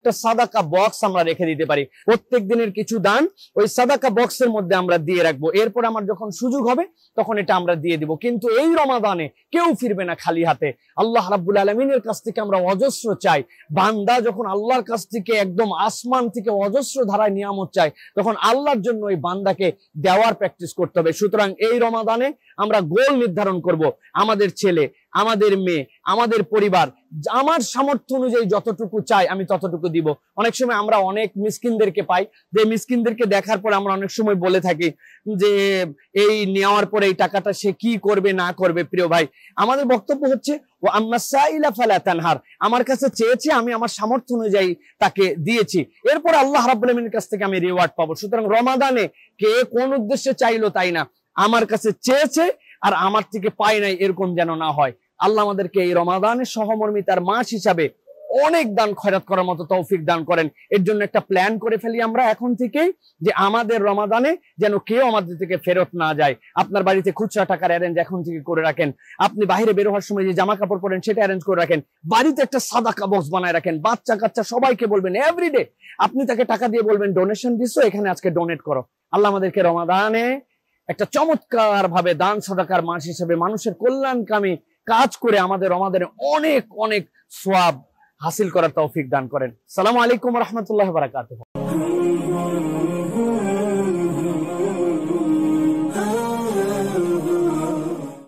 একটা সাদাকা বক্স আমরা রেখে দিতে পারি। প্রত্যেক দিনের কিছু দান ওই সাদাকা বক্সের মধ্যে আমরা দিয়ে রাখবো। এরপর আমার যখন সুযোগ হবে তখন এটা আমরা দিয়ে দিব। কিন্তু এই রমাদানে কেউ ফিরবে না খালি হাতে। আল্লাহ রাব্বুল আলামিনের কাছ থেকে আমরা অজস্র চাই। বান্দা যখন আল্লাহর কাছ থেকে একদম আসমান থেকে অজস্র ধারায় নিয়ামত চাই, তখন আল্লাহর জন্য ওই বান্দাকে দেওয়ার প্র্যাকটিস করতে হবে। সুতরাং এই রমাদানে আমরা গোল নির্ধারণ করব, আমাদের ছেলে, আমাদের মেয়ে, আমাদের পরিবার, আমার সামর্থ্য অনুযায়ী যতটুকু চাই আমি ততটুকু দিব। অনেক সময় আমরা অনেক মিসকিনদেরকে পাই, যে মিসকিনদেরকে দেখার পর আমরা অনেক সময় বলে থাকি যে এই নেওয়ার পরে এই টাকাটা সে কি করবে না করবে। প্রিয় ভাই, আমাদের বক্তব্য হচ্ছে ও আম্মা সাইলা ফালা তানহার, আমার কাছে চেয়েছে, আমি আমার সামর্থ্য অনুযায়ী তাকে দিয়েছি, এরপর আল্লাহ রাব্বুল আলামিনের কাছ থেকে আমি রিওয়ার্ড পাবো। সুতরাং রমাদানে কে কোন উদ্দেশ্যে চাইলো তাই না, আমার কাছে চেয়েছে আর আমার থেকে পাই নাই, এরকম যেন না হয়। আল্লাহ আমাদেরকে এই রমাদানের সহমর্মিতার মাস হিসাবে অনেক দান খয়রাত করার মতো তৌফিক দান করেন। এর জন্য একটা প্ল্যান করে ফেলি আমরা এখন থেকেই, যে আমাদের রমাদানে যেন কেউ আমাদের থেকে ফেরত না যায়। আপনার বাড়িতে খুচরা টাকার অ্যারেঞ্জ এখন থেকে করে রাখেন। আপনি বাইরে বের হওয়ার সময় যে জামা কাপড় পরেন সেটা অ্যারেঞ্জ করে রাখেন। বাড়িতে একটা সাদাকা বক্স বানায় রাখেন। বাচ্চা কাচ্চা সবাইকে বলবেন এভরিডে আপনি তাকে টাকা দিয়ে বলবেন ডোনেশন দিছো, এখানে আজকে ডোনেট করো। আল্লাহ আমাদেরকে রমাদানে একটা চমৎকার ভাবে দান সাদাকার মাস হিসেবে মানুষের কল্যাণকামী কাজ করে আমাদের অনেক অনেক সওয়াব হাসিল করার তৌফিক দান করেন। আসসালামু আলাইকুম ওয়া রাহমাতুল্লাহি ওয়া বারাকাতুহু।